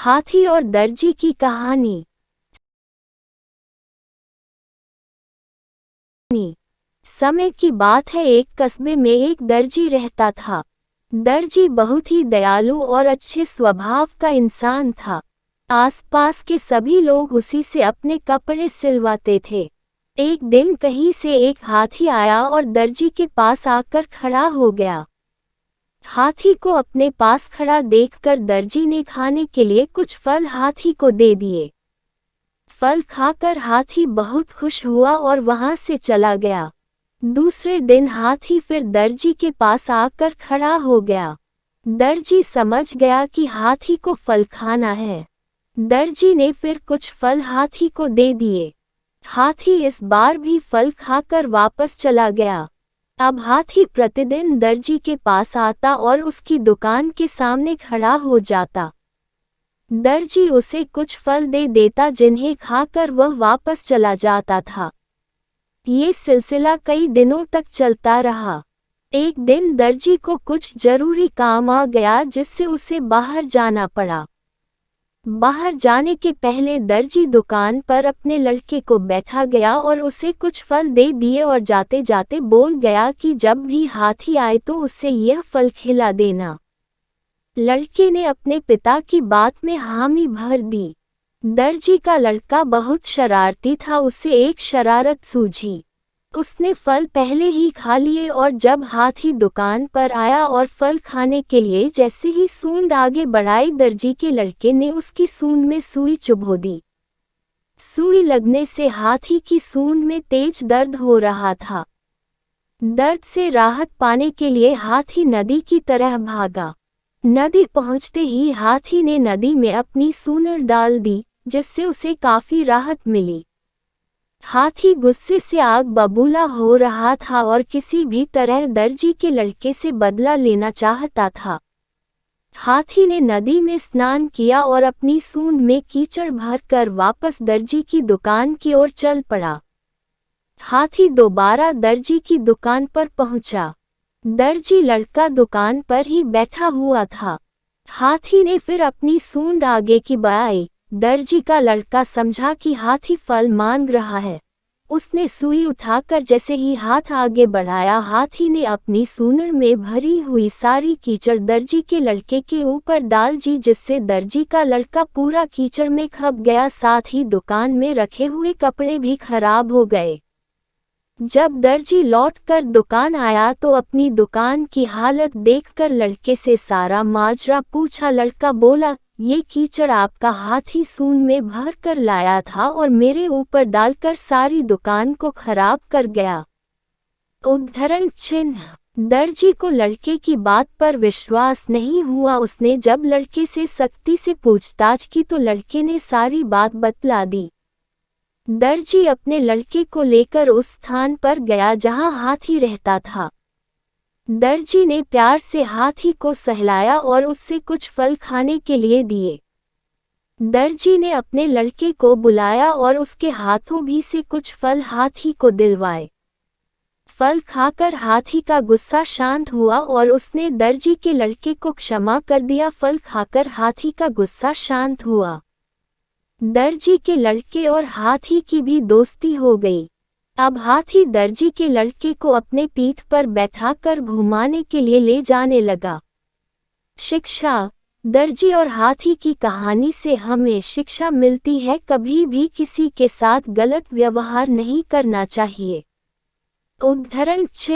हाथी और दर्जी की कहानी। समय की बात है, एक कस्बे में एक दर्जी रहता था। दर्जी बहुत ही दयालु और अच्छे स्वभाव का इंसान था। आसपास के सभी लोग उसी से अपने कपड़े सिलवाते थे। एक दिन कहीं से एक हाथी आया और दर्जी के पास आकर खड़ा हो गया। हाथी को अपने पास खड़ा देखकर दर्जी ने खाने के लिए कुछ फल हाथी को दे दिए। फल खाकर हाथी बहुत खुश हुआ और वहां से चला गया। दूसरे दिन हाथी फिर दर्जी के पास आकर खड़ा हो गया। दर्जी समझ गया कि हाथी को फल खाना है। दर्जी ने फिर कुछ फल हाथी को दे दिए। हाथी इस बार भी फल खाकर वापस चला गया। अब हाथी प्रतिदिन दर्जी के पास आता और उसकी दुकान के सामने खड़ा हो जाता। दर्जी उसे कुछ फल दे देता जिन्हें खाकर वह वापस चला जाता था। ये सिलसिला कई दिनों तक चलता रहा। एक दिन दर्जी को कुछ जरूरी काम आ गया जिससे उसे बाहर जाना पड़ा। बाहर जाने के पहले दर्जी दुकान पर अपने लड़के को बैठा गया और उसे कुछ फल दे दिए और जाते जाते बोल गया कि जब भी हाथी आए तो उसे यह फल खिला देना। लड़के ने अपने पिता की बात में हामी भर दी। दर्जी का लड़का बहुत शरारती था, उसे एक शरारत सूझी। उसने फल पहले ही खा लिए और जब हाथी दुकान पर आया और फल खाने के लिए जैसे ही सूंड आगे बढ़ाई, दर्जी के लड़के ने उसकी सूंड में सुई चुभो दी। सुई लगने से हाथी की सूंड में तेज दर्द हो रहा था। दर्द से राहत पाने के लिए हाथी नदी की तरह भागा। नदी पहुंचते ही हाथी ने नदी में अपनी सूंड डाल दी, जिससे उसे काफी राहत मिली। हाथी गुस्से से आग बबूला हो रहा था और किसी भी तरह दर्जी के लड़के से बदला लेना चाहता था। हाथी ने नदी में स्नान किया और अपनी सूंड में कीचड़ भरकर वापस दर्जी की दुकान की ओर चल पड़ा। हाथी दोबारा दर्जी की दुकान पर पहुंचा। दर्जी लड़का दुकान पर ही बैठा हुआ था। हाथी ने फिर अपनी सूंड आगे की बढ़ाई। दर्जी का लड़का समझा कि हाथी फल मांग रहा है। उसने सुई उठाकर जैसे ही हाथ आगे बढ़ाया, हाथी ने अपनी सूंड में भरी हुई सारी कीचड़ दर्जी के लड़के के ऊपर डाल दी, जिससे दर्जी का लड़का पूरा कीचड़ में खप गया। साथ ही दुकान में रखे हुए कपड़े भी खराब हो गए। जब दर्जी लौटकर दुकान आया तो अपनी दुकान की हालत देखकर लड़के से सारा माजरा पूछा। लड़का बोला, ये कीचड़ आपका हाथी सूंड में भर कर लाया था और मेरे ऊपर डालकर सारी दुकान को खराब कर गया। उद्धरण चिन्ह। दर्जी को लड़के की बात पर विश्वास नहीं हुआ। उसने जब लड़के से सख्ती से पूछताछ की तो लड़के ने सारी बात बतला दी। दर्जी अपने लड़के को लेकर उस स्थान पर गया जहां हाथी रहता था। दर्जी ने प्यार से हाथी को सहलाया और उससे कुछ फल खाने के लिए दिए। दर्जी ने अपने लड़के को बुलाया और उसके हाथों भी से कुछ फल हाथी को दिलवाए। फल खाकर हाथी का गुस्सा शांत हुआ और उसने दर्जी के लड़के को क्षमा कर दिया। फल खाकर हाथी का गुस्सा शांत हुआ। दर्जी के लड़के और हाथी की भी दोस्ती हो गई। अब हाथी दर्जी के लड़के को अपने पीठ पर बैठाकर घुमाने के लिए ले जाने लगा। शिक्षा। दर्जी और हाथी की कहानी से हमें शिक्षा मिलती है, कभी भी किसी के साथ गलत व्यवहार नहीं करना चाहिए। उद्धरण